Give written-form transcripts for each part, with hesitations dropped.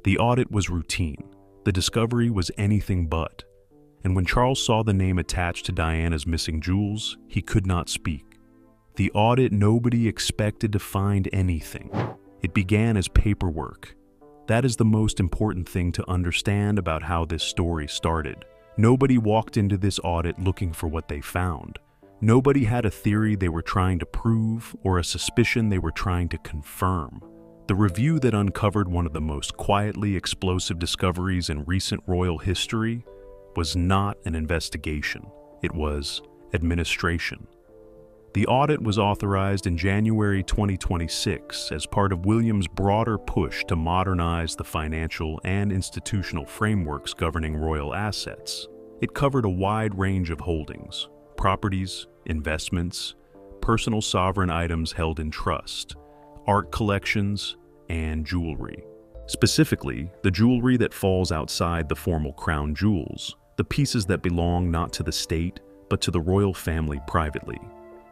The audit was routine. The discovery was anything but. And when Charles saw the name attached to Diana's missing jewels, he could not speak. The audit, nobody expected to find anything. It began as paperwork. That is the most important thing to understand about how this story started. Nobody walked into this audit looking for what they found. Nobody had a theory they were trying to prove or a suspicion they were trying to confirm. The review that uncovered one of the most quietly explosive discoveries in recent royal history was not an investigation. It was administration. The audit was authorized in January 2026 as part of William's broader push to modernize the financial and institutional frameworks governing royal assets. It covered a wide range of holdings: properties, investments, personal sovereign items held in trust, art collections, and jewelry. Specifically, the jewelry that falls outside the formal crown jewels, the pieces that belong not to the state, but to the royal family privately.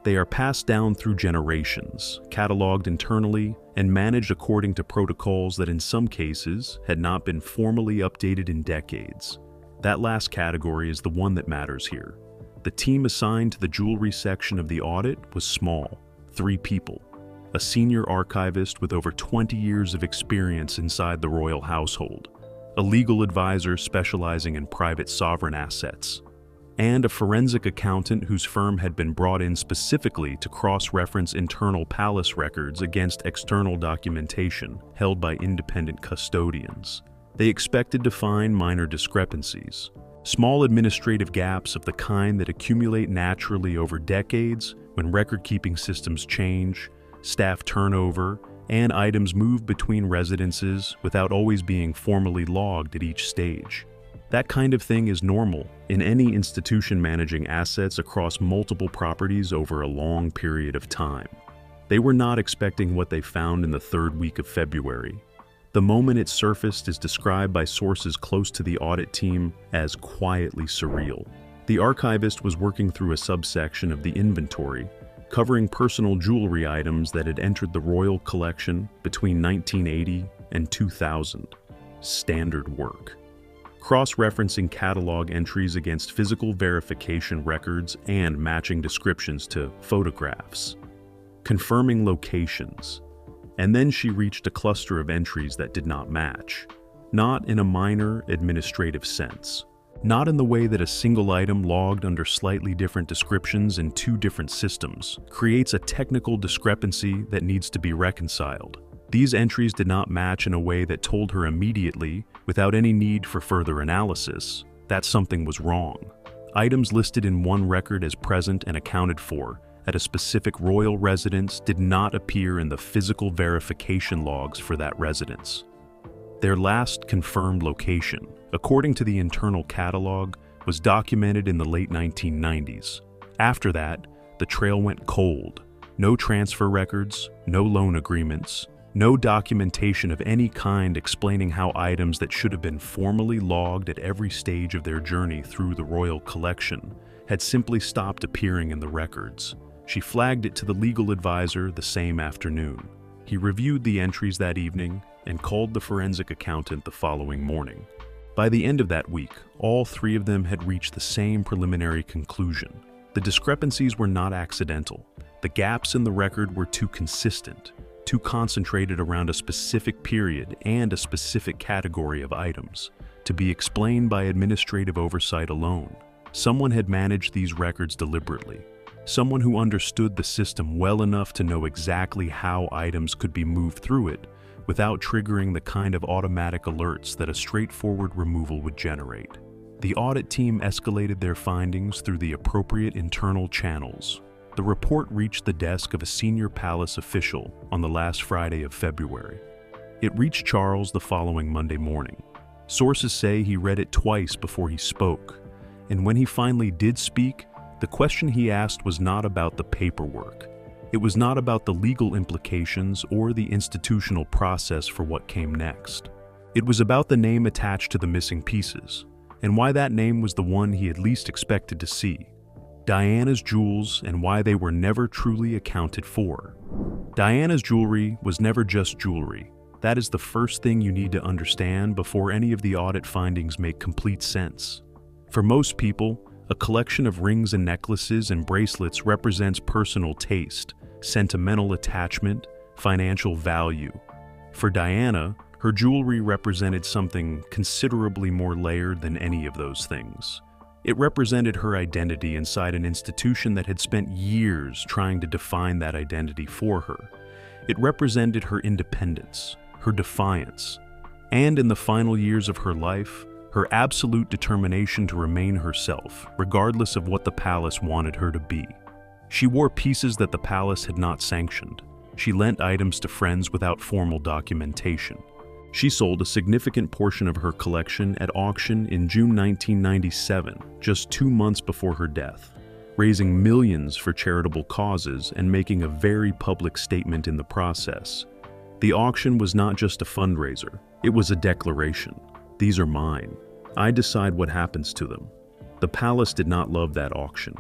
They are passed down through generations, cataloged internally, and managed according to protocols that in some cases had not been formally updated in decades. That last category is the one that matters here. The team assigned to the jewelry section of the audit was small, 3 people. A senior archivist with over 20 years of experience inside the royal household, a legal advisor specializing in private sovereign assets, and a forensic accountant whose firm had been brought in specifically to cross-reference internal palace records against external documentation held by independent custodians. They expected to find minor discrepancies, small administrative gaps of the kind that accumulate naturally over decades when record-keeping systems change, staff turnover, and items move between residences without always being formally logged at each stage. That kind of thing is normal in any institution managing assets across multiple properties over a long period of time. They were not expecting what they found in the 3rd week of February. The moment it surfaced is described by sources close to the audit team as quietly surreal. The archivist was working through a subsection of the inventory, covering personal jewelry items that had entered the royal collection between 1980 and 2000. Standard work. Cross-referencing catalog entries against physical verification records and matching descriptions to photographs. Confirming locations. And then she reached a cluster of entries that did not match. Not in a minor administrative sense. Not in the way that a single item logged under slightly different descriptions in 2 different systems creates a technical discrepancy that needs to be reconciled. These entries did not match in a way that told her immediately, without any need for further analysis, that something was wrong. Items listed in one record as present and accounted for at a specific royal residence did not appear in the physical verification logs for that residence. Their last confirmed location, according to the internal catalog, was documented in the late 1990s. After that, the trail went cold. No transfer records, no loan agreements, no documentation of any kind explaining how items that should have been formally logged at every stage of their journey through the royal collection had simply stopped appearing in the records. She flagged it to the legal advisor the same afternoon. He reviewed the entries that evening and called the forensic accountant the following morning. By the end of that week, all 3 of them had reached the same preliminary conclusion. The discrepancies were not accidental. The gaps in the record were too consistent, too concentrated around a specific period and a specific category of items, to be explained by administrative oversight alone. Someone had managed these records deliberately. Someone who understood the system well enough to know exactly how items could be moved through it without triggering the kind of automatic alerts that a straightforward removal would generate. The audit team escalated their findings through the appropriate internal channels. The report reached the desk of a senior palace official on the last Friday of February. It reached Charles the following Monday morning. Sources say he read it twice before he spoke, and when he finally did speak, the question he asked was not about the paperwork. It was not about the legal implications or the institutional process for what came next. It was about the name attached to the missing pieces, and why that name was the one he had least expected to see. Diana's jewels and why they were never truly accounted for. Diana's jewelry was never just jewelry. That is the first thing you need to understand before any of the audit findings make complete sense. For most people, a collection of rings and necklaces and bracelets represents personal taste, sentimental attachment, financial value. For Diana, her jewelry represented something considerably more layered than any of those things. It represented her identity inside an institution that had spent years trying to define that identity for her. It represented her independence, her defiance, and in the final years of her life, her absolute determination to remain herself, regardless of what the palace wanted her to be. She wore pieces that the palace had not sanctioned. She lent items to friends without formal documentation. She sold a significant portion of her collection at auction in June 1997, just 2 months before her death, raising millions for charitable causes and making a very public statement in the process. The auction was not just a fundraiser, it was a declaration. These are mine. I decide what happens to them. The palace did not love that auction.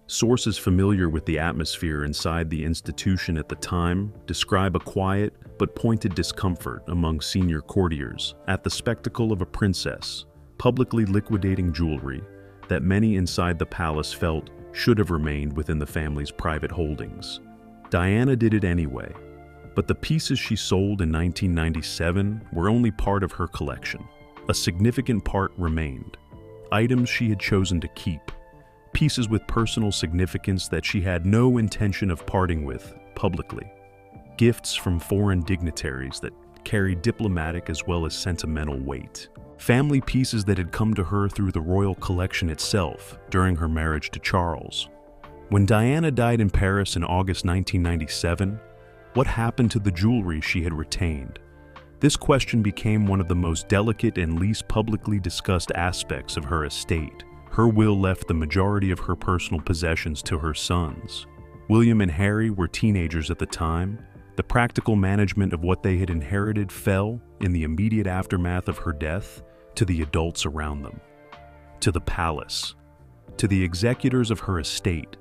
Sources familiar with the atmosphere inside the institution at the time describe a quiet but pointed discomfort among senior courtiers at the spectacle of a princess publicly liquidating jewelry that many inside the palace felt should have remained within the family's private holdings. Diana did it anyway, but the pieces she sold in 1997 were only part of her collection. A significant part remained. Items she had chosen to keep. Pieces with personal significance that she had no intention of parting with publicly. Gifts from foreign dignitaries that carried diplomatic as well as sentimental weight. Family pieces that had come to her through the royal collection itself during her marriage to Charles. When Diana died in Paris in August 1997, what happened to the jewelry she had retained? This question became one of the most delicate and least publicly discussed aspects of her estate. Her will left the majority of her personal possessions to her sons. William and Harry were teenagers at the time. The practical management of what they had inherited fell, in the immediate aftermath of her death, to the adults around them. To the palace. To the executors of her estate.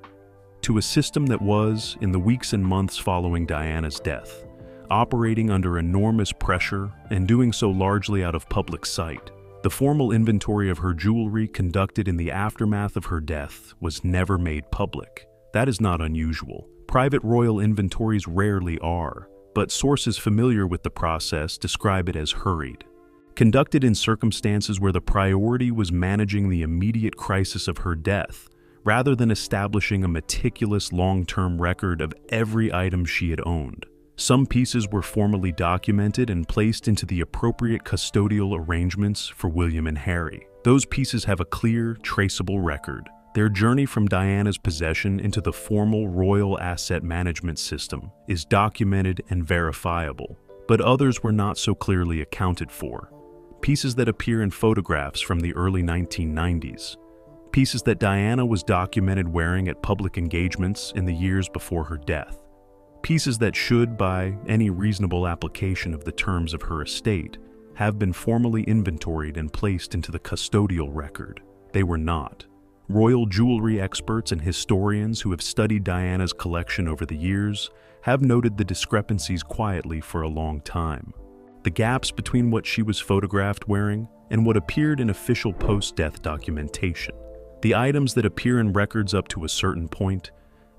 To a system that was, in the weeks and months following Diana's death, operating under enormous pressure and doing so largely out of public sight. The formal inventory of her jewelry conducted in the aftermath of her death was never made public. That is not unusual. Private royal inventories rarely are, but sources familiar with the process describe it as hurried. Conducted in circumstances where the priority was managing the immediate crisis of her death, rather than establishing a meticulous long-term record of every item she had owned. Some pieces were formally documented and placed into the appropriate custodial arrangements for William and Harry. Those pieces have a clear, traceable record. Their journey from Diana's possession into the formal royal asset management system is documented and verifiable, but others were not so clearly accounted for. Pieces that appear in photographs from the early 1990s. Pieces that Diana was documented wearing at public engagements in the years before her death. Pieces that should, by any reasonable application of the terms of her estate, have been formally inventoried and placed into the custodial record. They were not. Royal jewelry experts and historians who have studied Diana's collection over the years have noted the discrepancies quietly for a long time. The gaps between what she was photographed wearing and what appeared in official post-death documentation. The items that appear in records up to a certain point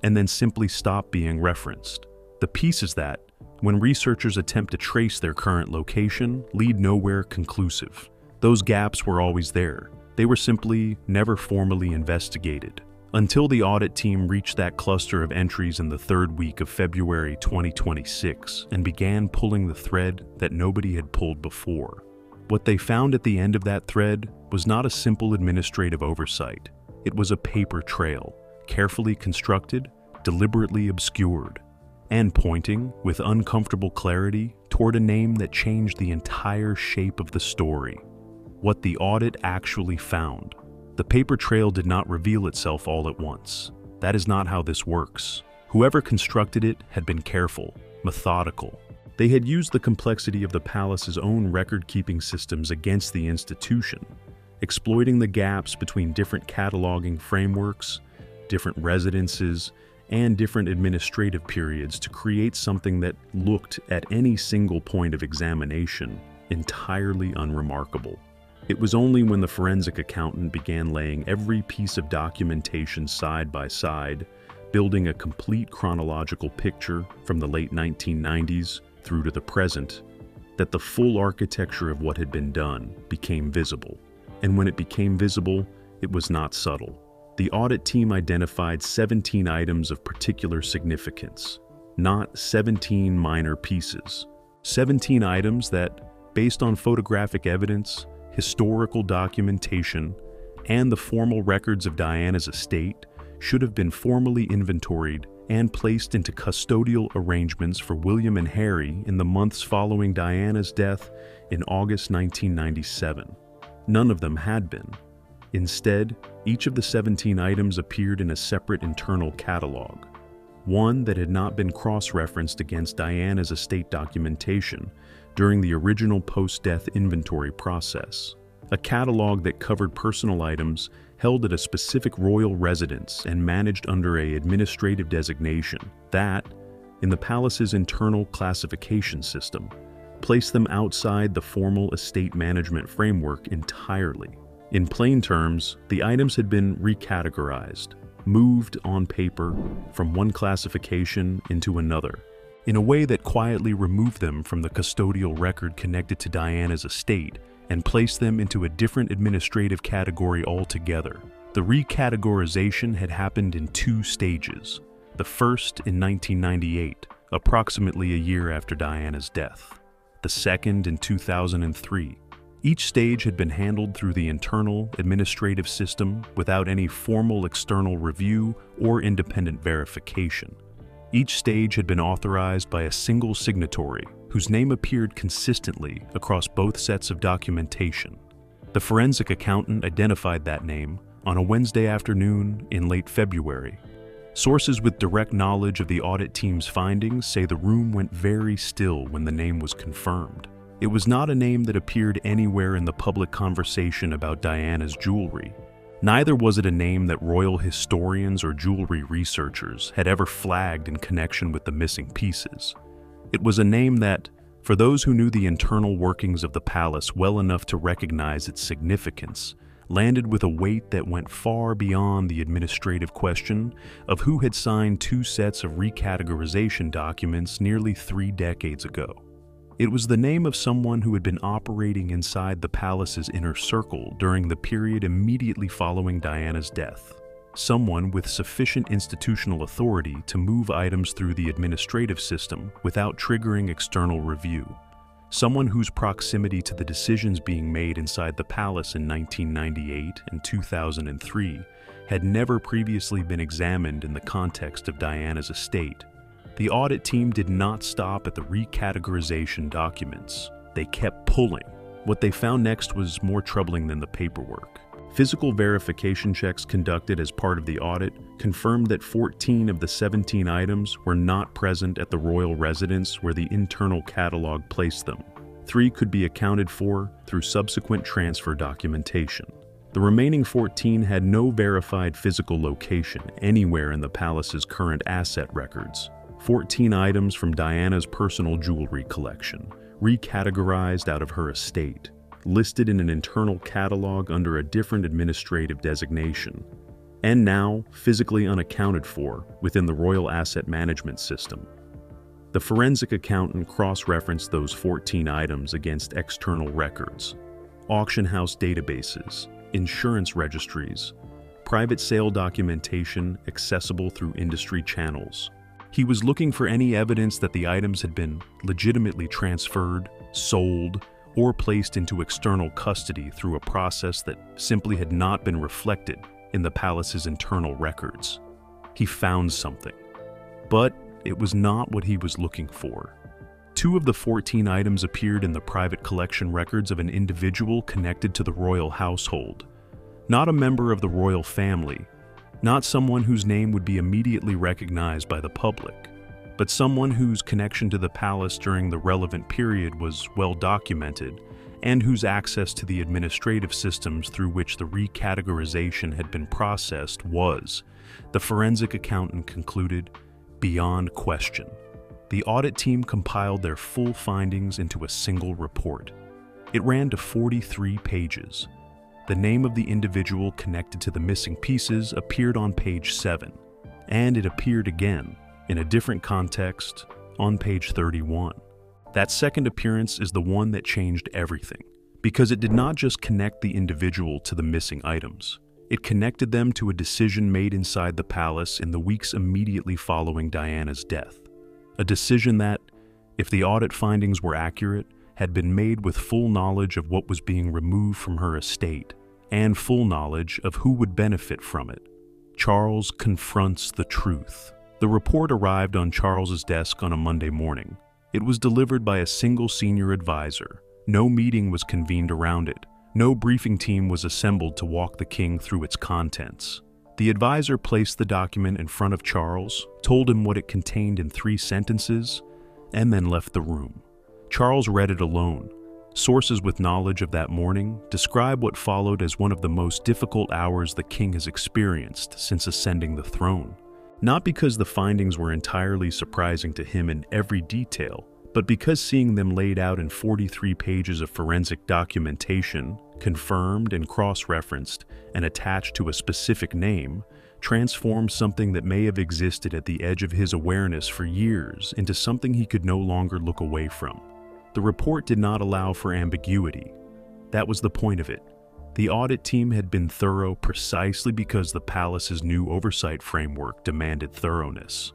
and then simply stop being referenced. The pieces that, when researchers attempt to trace their current location, lead nowhere conclusive. Those gaps were always there. They were simply never formally investigated. Until the audit team reached that cluster of entries in the third week of February 2026 and began pulling the thread that nobody had pulled before. What they found at the end of that thread was not a simple administrative oversight. It was a paper trail, carefully constructed, deliberately obscured, and pointing, with uncomfortable clarity, toward a name that changed the entire shape of the story. What the audit actually found. The paper trail did not reveal itself all at once. That is not how this works. Whoever constructed it had been careful, methodical. They had used the complexity of the palace's own record-keeping systems against the institution, exploiting the gaps between different cataloging frameworks, different residences, and different administrative periods to create something that looked, at any single point of examination, entirely unremarkable. It was only when the forensic accountant began laying every piece of documentation side by side, building a complete chronological picture from the late 1990s through to the present, that the full architecture of what had been done became visible. And when it became visible, it was not subtle. The audit team identified 17 items of particular significance, not 17 minor pieces. 17 items that, based on photographic evidence, historical documentation, and the formal records of Diana's estate, should have been formally inventoried and placed into custodial arrangements for William and Harry in the months following Diana's death in August 1997. None of them had been. Instead, each of the 17 items appeared in a separate internal catalog, one that had not been cross-referenced against Diana's estate documentation during the original post-death inventory process, a catalog that covered personal items held at a specific royal residence and managed under an administrative designation that, in the palace's internal classification system, placed them outside the formal estate management framework entirely. In plain terms, the items had been recategorized, moved on paper from one classification into another, in a way that quietly removed them from the custodial record connected to Diana's estate and placed them into a different administrative category altogether. The recategorization had happened in two stages. The first in 1998, approximately a year after Diana's death. The second in 2003. Each stage had been handled through the internal administrative system without any formal external review or independent verification. Each stage had been authorized by a single signatory whose name appeared consistently across both sets of documentation. The forensic accountant identified that name on a Wednesday afternoon in late February. Sources with direct knowledge of the audit team's findings say the room went very still when the name was confirmed. It was not a name that appeared anywhere in the public conversation about Diana's jewelry. Neither was it a name that royal historians or jewelry researchers had ever flagged in connection with the missing pieces. It was a name that, for those who knew the internal workings of the palace well enough to recognize its significance, landed with a weight that went far beyond the administrative question of who had signed two sets of recategorization documents nearly 3 decades ago. It was the name of someone who had been operating inside the palace's inner circle during the period immediately following Diana's death. Someone with sufficient institutional authority to move items through the administrative system without triggering external review. Someone whose proximity to the decisions being made inside the palace in 1998 and 2003 had never previously been examined in the context of Diana's estate. The audit team did not stop at the recategorization documents. They kept pulling. What they found next was more troubling than the paperwork. Physical verification checks conducted as part of the audit confirmed that 14 of the 17 items were not present at the royal residence where the internal catalog placed them. 3 could be accounted for through subsequent transfer documentation. The remaining 14 had no verified physical location anywhere in the palace's current asset records. 14 items from Diana's personal jewelry collection, recategorized out of her estate, listed in an internal catalog under a different administrative designation, and now physically unaccounted for within the royal asset management system. The forensic accountant cross-referenced those 14 items against external records, auction house databases, insurance registries, private sale documentation accessible through industry channels. He was looking for any evidence that the items had been legitimately transferred, sold, or placed into external custody through a process that simply had not been reflected in the palace's internal records. He found something, but it was not what he was looking for. 2 of the 14 items appeared in the private collection records of an individual connected to the royal household, not a member of the royal family, not someone whose name would be immediately recognized by the public, but someone whose connection to the palace during the relevant period was well documented and whose access to the administrative systems through which the recategorization had been processed was, the forensic accountant concluded, beyond question. The audit team compiled their full findings into a single report. It ran to 43 pages. The name of the individual connected to the missing pieces appeared on page 7, and it appeared again, in a different context, on page 31. That second appearance is the one that changed everything, because it did not just connect the individual to the missing items. It connected them to a decision made inside the palace in the weeks immediately following Diana's death. A decision that, if the audit findings were accurate, had been made with full knowledge of what was being removed from her estate, and full knowledge of who would benefit from it. Charles confronts the truth. The report arrived on Charles's desk on a Monday morning. It was delivered by a single senior advisor. No meeting was convened around it. No briefing team was assembled to walk the king through its contents. The advisor placed the document in front of Charles, told him what it contained in 3 sentences, and then left the room. Charles read it alone. Sources with knowledge of that morning describe what followed as one of the most difficult hours the king has experienced since ascending the throne. Not because the findings were entirely surprising to him in every detail, but because seeing them laid out in 43 pages of forensic documentation, confirmed and cross-referenced, and attached to a specific name, transformed something that may have existed at the edge of his awareness for years into something he could no longer look away from. The report did not allow for ambiguity. That was the point of it. The audit team had been thorough precisely because the palace's new oversight framework demanded thoroughness.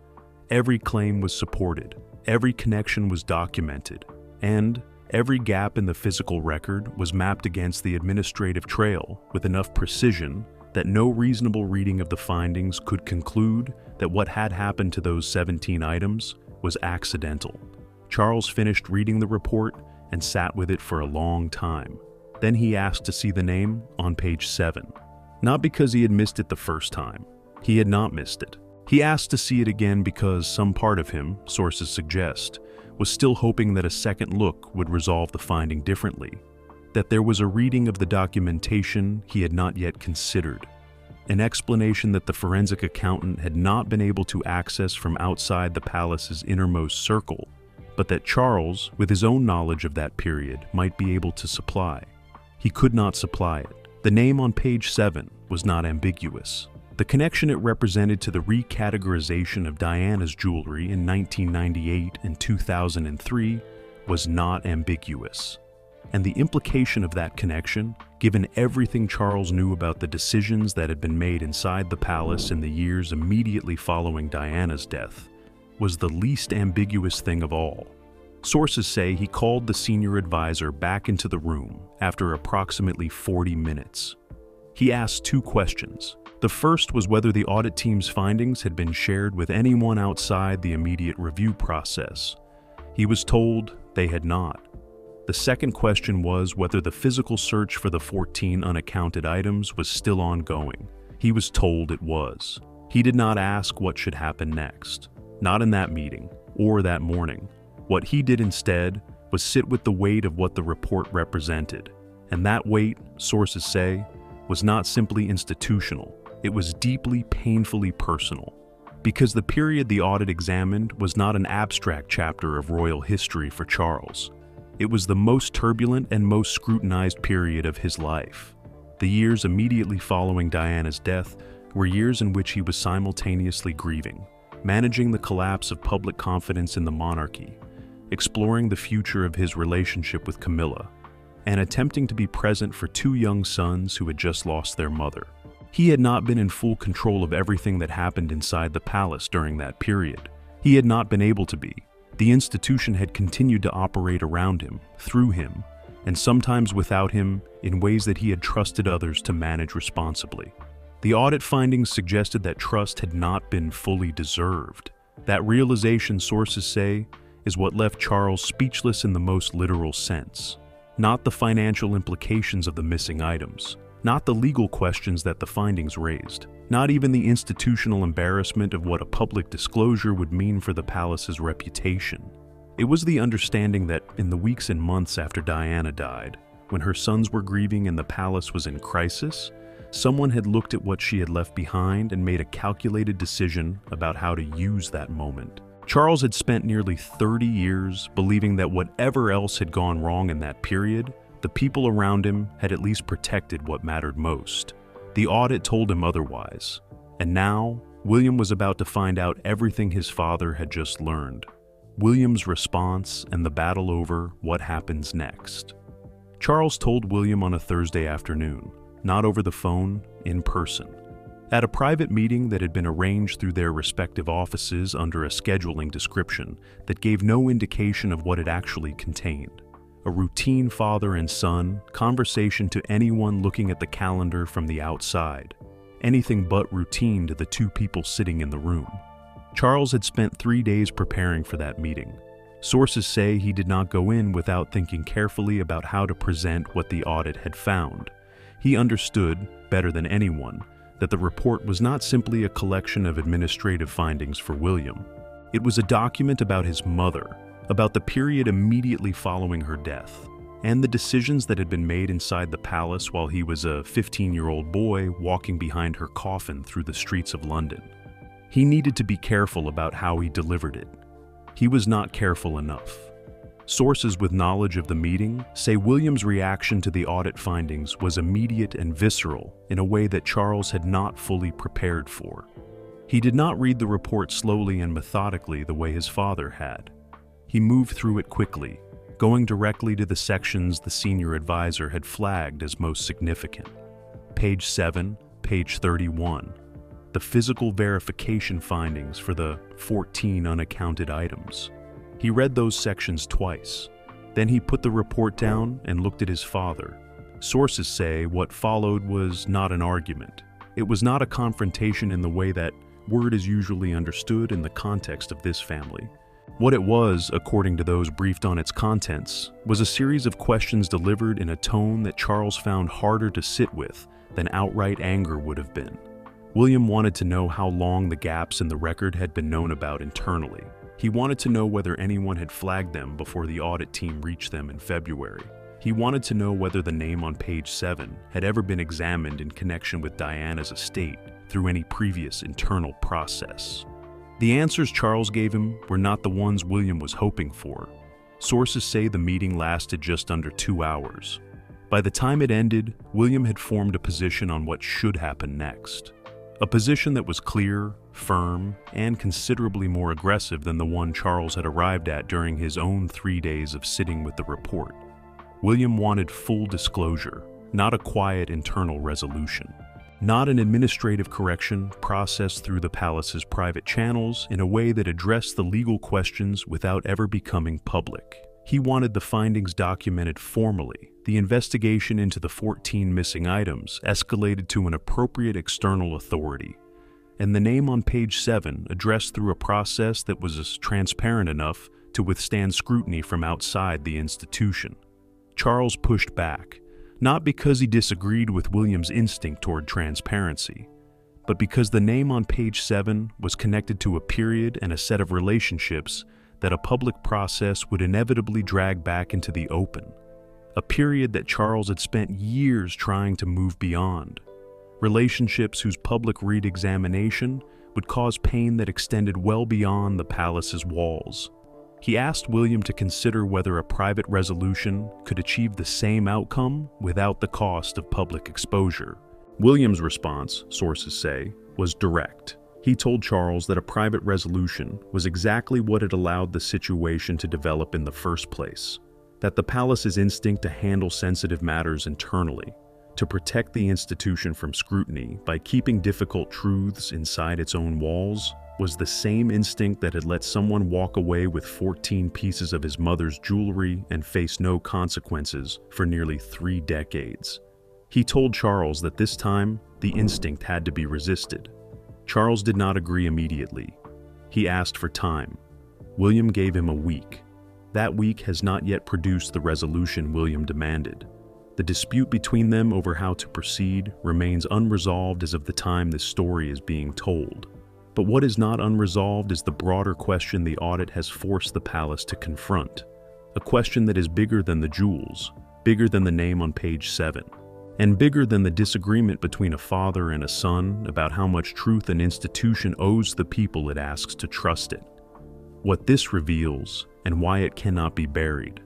Every claim was supported, every connection was documented, and every gap in the physical record was mapped against the administrative trail with enough precision that no reasonable reading of the findings could conclude that what had happened to those 17 items was accidental. Charles finished reading the report and sat with it for a long time. Then he asked to see the name on page 7. Not because he had missed it the first time. He had not missed it. He asked to see it again because some part of him, sources suggest, was still hoping that a second look would resolve the finding differently, that there was a reading of the documentation he had not yet considered, an explanation that the forensic accountant had not been able to access from outside the palace's innermost circle, but that Charles, with his own knowledge of that period, might be able to supply. He could not supply it. The name on page 7 was not ambiguous. The connection it represented to the recategorization of Diana's jewelry in 1998 and 2003 was not ambiguous. And the implication of that connection, given everything Charles knew about the decisions that had been made inside the palace in the years immediately following Diana's death, was the least ambiguous thing of all. Sources say he called the senior advisor back into the room after approximately 40 minutes. He asked 2 questions. The first was whether the audit team's findings had been shared with anyone outside the immediate review process. He was told they had not. The second question was whether the physical search for the 14 unaccounted items was still ongoing. He was told it was. He did not ask what should happen next. Not in that meeting, or that morning. What he did instead was sit with the weight of what the report represented. And that weight, sources say, was not simply institutional. It was deeply, painfully personal. Because the period the audit examined was not an abstract chapter of royal history for Charles. It was the most turbulent and most scrutinized period of his life. The years immediately following Diana's death were years in which he was simultaneously grieving, managing the collapse of public confidence in the monarchy, exploring the future of his relationship with Camilla, and attempting to be present for 2 young sons who had just lost their mother. He had not been in full control of everything that happened inside the palace during that period. He had not been able to be. The institution had continued to operate around him, through him, and sometimes without him in ways that he had trusted others to manage responsibly. The audit findings suggested that trust had not been fully deserved. That realization, sources say, is what left Charles speechless in the most literal sense. Not the financial implications of the missing items, not the legal questions that the findings raised, not even the institutional embarrassment of what a public disclosure would mean for the palace's reputation. It was the understanding that in the weeks and months after Diana died, when her sons were grieving and the palace was in crisis, someone had looked at what she had left behind and made a calculated decision about how to use that moment. Charles had spent nearly 30 years believing that whatever else had gone wrong in that period, the people around him had at least protected what mattered most. The audit told him otherwise, and now William was about to find out everything his father had just learned. William's response and the battle over what happens next. Charles told William on a Thursday afternoon, not over the phone, in person. At a private meeting that had been arranged through their respective offices under a scheduling description that gave no indication of what it actually contained. A routine father and son conversation to anyone looking at the calendar from the outside. Anything but routine to the two people sitting in the room. Charles had spent 3 days preparing for that meeting. Sources say he did not go in without thinking carefully about how to present what the audit had found. He understood, better than anyone, that the report was not simply a collection of administrative findings for William. It was a document about his mother, about the period immediately following her death, and the decisions that had been made inside the palace while he was a 15-year-old boy walking behind her coffin through the streets of London. He needed to be careful about how he delivered it. He was not careful enough. Sources with knowledge of the meeting say William's reaction to the audit findings was immediate and visceral in a way that Charles had not fully prepared for. He did not read the report slowly and methodically the way his father had. He moved through it quickly, going directly to the sections the senior advisor had flagged as most significant. Page 7, page 31. The physical verification findings for the 14 unaccounted items. He read those sections twice. Then he put the report down and looked at his father. Sources say what followed was not an argument. It was not a confrontation in the way that word is usually understood in the context of this family. What it was, according to those briefed on its contents, was a series of questions delivered in a tone that Charles found harder to sit with than outright anger would have been. William wanted to know how long the gaps in the record had been known about internally. He wanted to know whether anyone had flagged them before the audit team reached them in February. He wanted to know whether the name on page 7 had ever been examined in connection with Diana's estate through any previous internal process. The answers Charles gave him were not the ones William was hoping for. Sources say the meeting lasted just under 2 hours. By the time it ended, William had formed a position on what should happen next. A position that was clear, firm, and considerably more aggressive than the one Charles had arrived at during his own 3 days of sitting with the report. William wanted full disclosure, not a quiet internal resolution. Not an administrative correction processed through the palace's private channels in a way that addressed the legal questions without ever becoming public. He wanted the findings documented formally. The investigation into the 14 missing items escalated to an appropriate external authority, and the name on page 7 addressed through a process that was transparent enough to withstand scrutiny from outside the institution. Charles pushed back, not because he disagreed with William's instinct toward transparency, but because the name on page 7 was connected to a period and a set of relationships that a public process would inevitably drag back into the open. A period that Charles had spent years trying to move beyond. Relationships whose public re-examination would cause pain that extended well beyond the palace's walls. He asked William to consider whether a private resolution could achieve the same outcome without the cost of public exposure. William's response, sources say, was direct. He told Charles that a private resolution was exactly what had allowed the situation to develop in the first place, that the palace's instinct to handle sensitive matters internally, to protect the institution from scrutiny by keeping difficult truths inside its own walls, was the same instinct that had let someone walk away with 14 pieces of his mother's jewelry and face no consequences for nearly 3 decades. He told Charles that this time, the instinct had to be resisted. Charles did not agree immediately. He asked for time. William gave him a week. That week has not yet produced the resolution William demanded. The dispute between them over how to proceed remains unresolved as of the time this story is being told. But what is not unresolved is the broader question the audit has forced the palace to confront. A question that is bigger than the jewels, bigger than the name on page 7, and bigger than the disagreement between a father and a son about how much truth an institution owes the people it asks to trust it. What this reveals, and why it cannot be buried.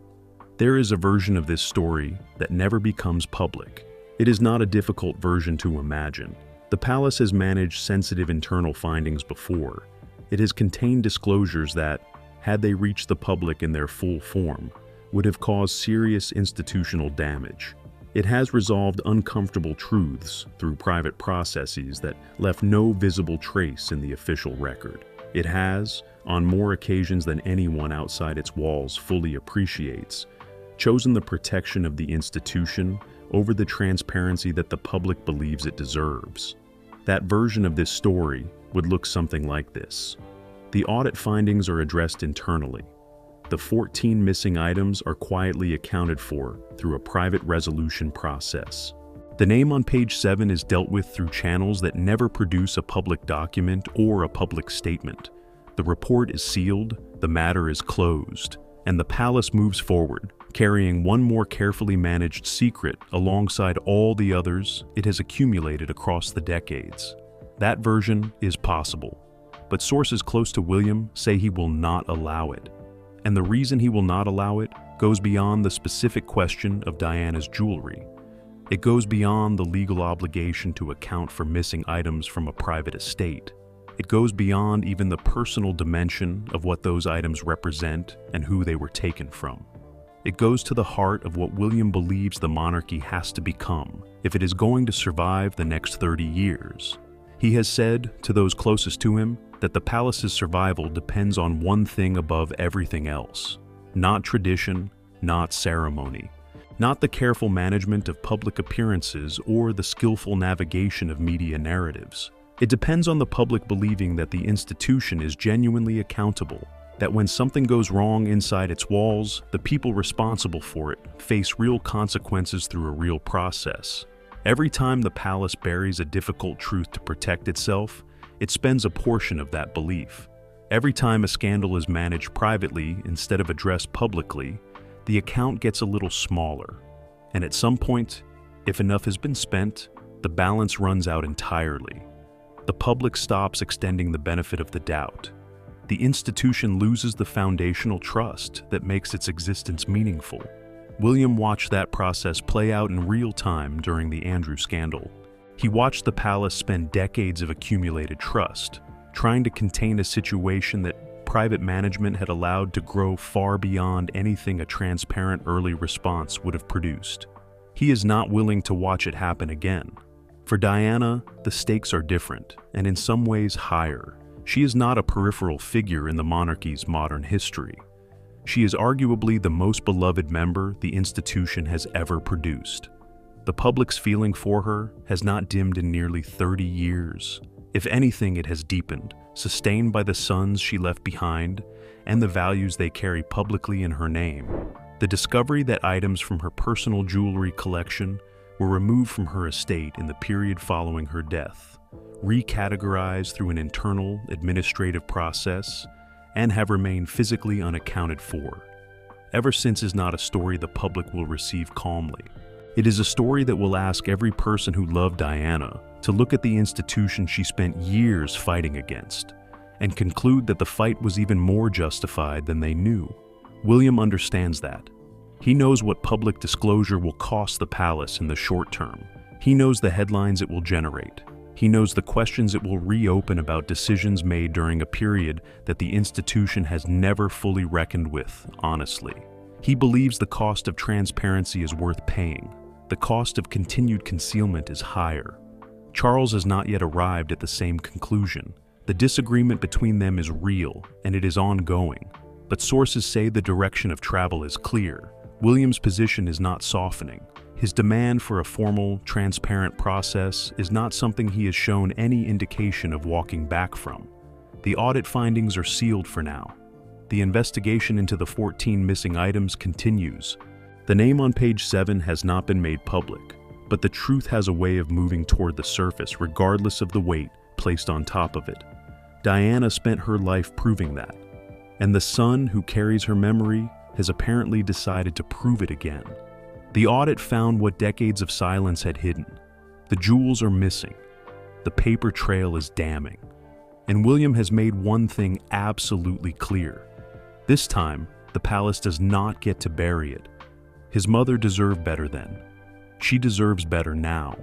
There is a version of this story that never becomes public. It is not a difficult version to imagine. The palace has managed sensitive internal findings before. It has contained disclosures that, had they reached the public in their full form, would have caused serious institutional damage. It has resolved uncomfortable truths through private processes that left no visible trace in the official record. It has, on more occasions than anyone outside its walls fully appreciates, chosen the protection of the institution over the transparency that the public believes it deserves. That version of this story would look something like this. The audit findings are addressed internally. The 14 missing items are quietly accounted for through a private resolution process. The name on page 7 is dealt with through channels that never produce a public document or a public statement. The report is sealed, the matter is closed, and the palace moves forward, carrying one more carefully managed secret alongside all the others it has accumulated across the decades. That version is possible, but sources close to William say he will not allow it. And the reason he will not allow it goes beyond the specific question of Diana's jewelry. It goes beyond the legal obligation to account for missing items from a private estate. It goes beyond even the personal dimension of what those items represent and who they were taken from. It goes to the heart of what William believes the monarchy has to become if it is going to survive the next 30 years. He has said to those closest to him that the palace's survival depends on one thing above everything else. Not tradition, not ceremony, not the careful management of public appearances or the skillful navigation of media narratives. It depends on the public believing that the institution is genuinely accountable, that when something goes wrong inside its walls, the people responsible for it face real consequences through a real process. Every time the palace buries a difficult truth to protect itself, it spends a portion of that belief. Every time a scandal is managed privately instead of addressed publicly, the account gets a little smaller. And at some point, if enough has been spent, the balance runs out entirely. The public stops extending the benefit of the doubt. The institution loses the foundational trust that makes its existence meaningful. William watched that process play out in real time during the Andrew scandal. He watched the palace spend decades of accumulated trust, trying to contain a situation that private management had allowed to grow far beyond anything a transparent early response would have produced. He is not willing to watch it happen again. For Diana, the stakes are different, and in some ways higher. She is not a peripheral figure in the monarchy's modern history. She is arguably the most beloved member the institution has ever produced. The public's feeling for her has not dimmed in nearly 30 years. If anything, it has deepened, sustained by the sons she left behind and the values they carry publicly in her name. The discovery that items from her personal jewelry collection were removed from her estate in the period following her death, recategorized through an internal administrative process, and have remained physically unaccounted for. Ever since is not a story the public will receive calmly. It is a story that will ask every person who loved Diana to look at the institution she spent years fighting against, and conclude that the fight was even more justified than they knew. William understands that. He knows what public disclosure will cost the palace in the short term. He knows the headlines it will generate. He knows the questions it will reopen about decisions made during a period that the institution has never fully reckoned with, honestly. He believes the cost of transparency is worth paying. The cost of continued concealment is higher. Charles has not yet arrived at the same conclusion. The disagreement between them is real, and it is ongoing. But sources say the direction of travel is clear. William's position is not softening. His demand for a formal, transparent process is not something he has shown any indication of walking back from. The audit findings are sealed for now. The investigation into the 14 missing items continues. The name on page 7 has not been made public, but the truth has a way of moving toward the surface regardless of the weight placed on top of it. Diana spent her life proving that, and the son who carries her memory has apparently decided to prove it again. The audit found what decades of silence had hidden. The jewels are missing. The paper trail is damning. And William has made one thing absolutely clear. This time, the palace does not get to bury it. His mother deserved better then. She deserves better now.